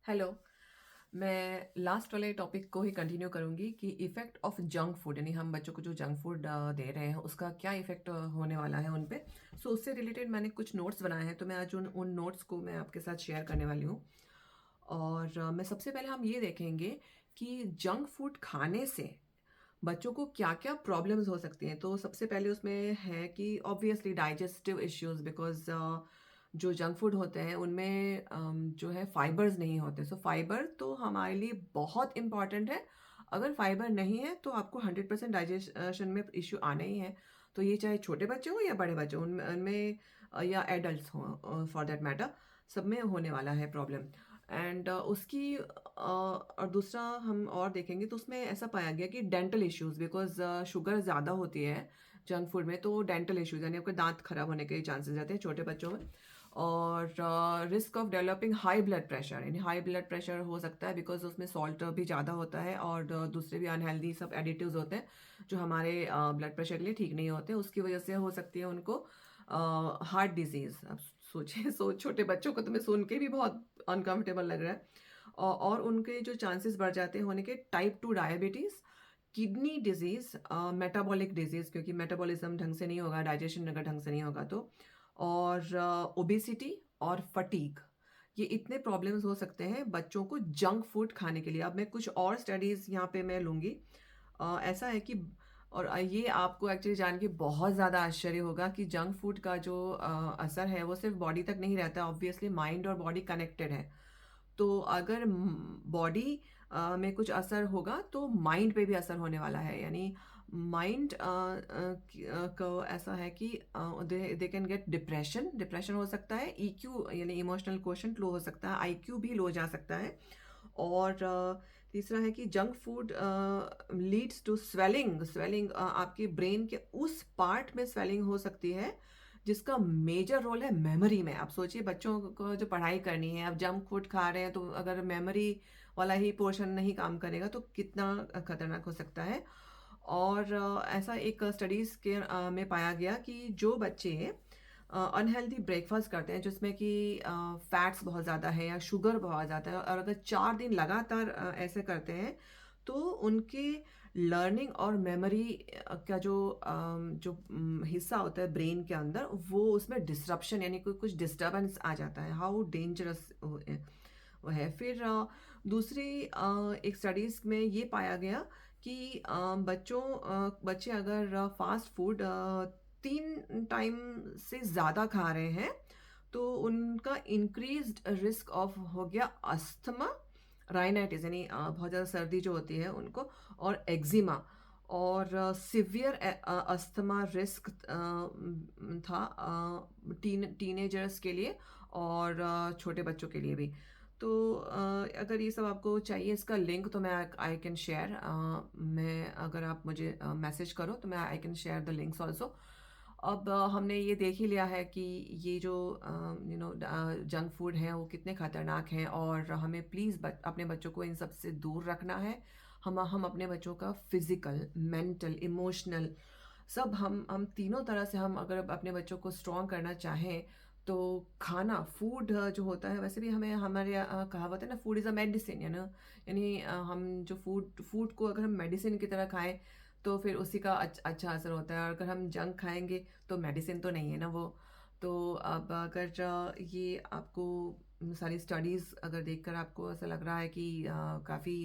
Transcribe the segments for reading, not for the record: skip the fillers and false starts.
Hello. मैं last वाले topic को ही कंटिन्यू करूँगी कि इफ़ेक्ट ऑफ जंक फूड, यानी हम बच्चों को जो जंक फूड दे रहे हैं उसका क्या इफ़ेक्ट होने वाला है उन पे। सो उससे रिलेटेड मैंने कुछ नोट्स बनाए हैं, तो मैं आज उन उन नोट्स को मैं आपके साथ शेयर करने वाली हूँ। और मैं सबसे पहले हम ये देखेंगे कि जंक फूड खाने से बच्चों को क्या-क्या प्रॉब्लम्स हो सकती हैं। तो सबसे पहले उसमें है कि ऑब्वियसली डाइजेस्टिव इश्यूज़, बिकॉज़ जो जंक फूड होते हैं उनमें जो है फाइबर्स नहीं होते। सो फाइबर तो हमारे लिए बहुत इम्पोर्टेंट है। अगर फाइबर नहीं है तो आपको 100% डाइजेशन में इश्यू आना ही है। तो ये चाहे छोटे बच्चे हों या बड़े बच्चे हों, उनमें उनमें या एडल्ट्स हों, फॉर दैट मैटर, सब में होने वाला है प्रॉब्लम। एंड उसकी और दूसरा हम और देखेंगे तो उसमें ऐसा पाया गया कि डेंटल इश्यूज़, बिकॉज़ शुगर ज़्यादा होती है जंक फूड में, तो डेंटल इश्यूज़ यानी आपके दाँत खराब होने के चांसेस रहते हैं छोटे बच्चों में। और risk of developing high blood pressure, यानी हाई ब्लड प्रेशर हो सकता है बिकॉज़ उसमें सॉल्ट भी ज़्यादा होता है और दूसरे भी अनहेल्दी सब एडिटिव्स होते हैं जो हमारे ब्लड प्रेशर के लिए ठीक नहीं होते। उसकी वजह से हो सकती है उनको हार्ट डिज़ीज़। अब सोचिए, छोटे बच्चों को तो मैं सुन के भी बहुत अनकंफर्टेबल लग रहा है। और उनके जो चांसेस बढ़ जाते हैं होने के, type 2 diabetes, kidney disease, metabolic disease, क्योंकि मेटाबॉलिज़्म ढंग से नहीं होगा, डाइजेशन अगर ढंग से नहीं होगा तो, और ओबेसिटी और फटीग। ये इतने प्रॉब्लम्स हो सकते हैं बच्चों को जंक फूड खाने के लिए। अब मैं कुछ और स्टडीज़ यहाँ पे मैं लूँगी। ऐसा है कि और ये आपको एक्चुअली जान के बहुत ज़्यादा आश्चर्य होगा कि जंक फूड का जो असर है वो सिर्फ़ बॉडी तक नहीं रहता, ऑब्वियसली माइंड और बॉडी कनेक्टेड है। तो अगर बॉडी में कुछ असर होगा तो माइंड पे भी असर होने वाला है, यानी माइंड को ऐसा है कि they they can get depression. Depression हो सकता है, ईक्यू यानी इमोशनल क्वोशंट लो हो सकता है, आईक्यू भी लो जा सकता है। और तीसरा है कि junk food leads to swelling. Swelling आपके ब्रेन के उस पार्ट में स्वेलिंग हो सकती है जिसका मेजर रोल है मेमोरी में। आप सोचिए, बच्चों को जो पढ़ाई करनी है, अब जंक फूड खा रहे हैं तो अगर मेमोरी वाला ही पोर्शन नहीं काम करेगा तो कितना खतरनाक हो सकता है। और ऐसा एक स्टडीज़ में पाया गया कि जो बच्चे अनहेल्दी ब्रेकफास्ट करते हैं जिसमें कि फैट्स बहुत ज़्यादा है या शुगर बहुत ज़्यादा है, और अगर 4 दिन लगातार ऐसे करते हैं तो उनके लर्निंग और मेमोरी का जो हिस्सा होता है ब्रेन के अंदर, वो उसमें डिसरप्शन यानी कोई कुछ डिस्टर्बेंस आ जाता है। हाउ डेंजरस वो है। फिर दूसरी एक स्टडीज़ में ये पाया गया कि बच्चे अगर फास्ट फूड 3 टाइम से ज़्यादा खा रहे हैं तो उनका इंक्रीज्ड रिस्क ऑफ हो गया अस्थमा, राइनाइटिस यानी बहुत ज़्यादा सर्दी जो होती है उनको, और एक्जिमा, और सिवियर अस्थमा रिस्क था टीनेजर्स के लिए और छोटे बच्चों के लिए भी। तो अगर ये सब आपको चाहिए इसका लिंक तो मैं आई कैन शेयर, मैं अगर आप मुझे मैसेज करो तो मैं I can share the links also. अब हमने ये देख ही लिया है कि ये जो जंक फूड है वो कितने खतरनाक हैं, और हमें प्लीज़ अपने बच्चों को इन सब से दूर रखना है। हम अपने बच्चों का फिजिकल, मेंटल, इमोशनल, सब हम तीनों तरह से हम अगर अपने बच्चों को स्ट्रॉन्ग करना चाहें तो खाना, फूड जो होता है, वैसे भी हमें हमारे कहावत है ना, फूड इज़ अ मेडिसिन, यानी हम जो फूड फूड को अगर हम मेडिसिन की तरह खाएं तो फिर उसी का अच्छा असर होता है, और अगर हम जंक खाएंगे तो मेडिसिन तो नहीं है ना वो। तो अब अगर ये आपको सारी स्टडीज़ अगर देखकर आपको ऐसा लग रहा है कि काफ़ी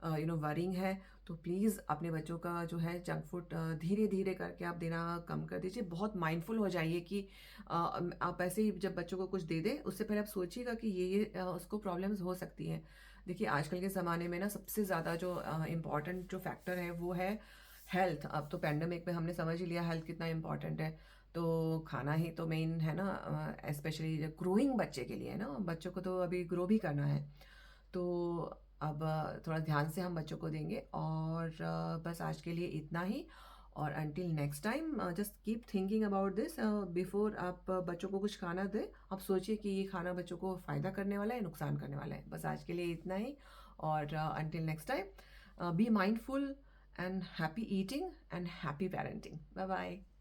वरिंग है, तो प्लीज़ अपने बच्चों का जो है जंक फूड धीरे धीरे करके आप देना कम कर दीजिए। बहुत माइंडफुल हो जाइए कि आप ऐसे ही जब बच्चों को कुछ दे दें उससे पहले आप सोचिएगा कि ये उसको प्रॉब्लम्स हो सकती हैं। देखिए, आजकल के ज़माने में ना सबसे ज़्यादा जो इम्पॉर्टेंट जो फैक्टर है वो है हेल्थ। अब तो पैंडेमिक में हमने समझ ही लिया हेल्थ कितना इम्पॉर्टेंट है। तो खाना ही तो मेन है ना, स्पेशली ग्रोइंग बच्चे के लिए, है ना, बच्चों को तो अभी ग्रो भी करना है। तो अब थोड़ा ध्यान से हम बच्चों को देंगे, और बस आज के लिए इतना ही। और until next time just keep thinking about this before आप बच्चों को कुछ खाना दें। आप सोचिए कि ये खाना बच्चों को फ़ायदा करने वाला है, नुकसान करने वाला है। बस आज के लिए इतना ही, और until next time, be mindful and happy eating and happy parenting. Bye bye.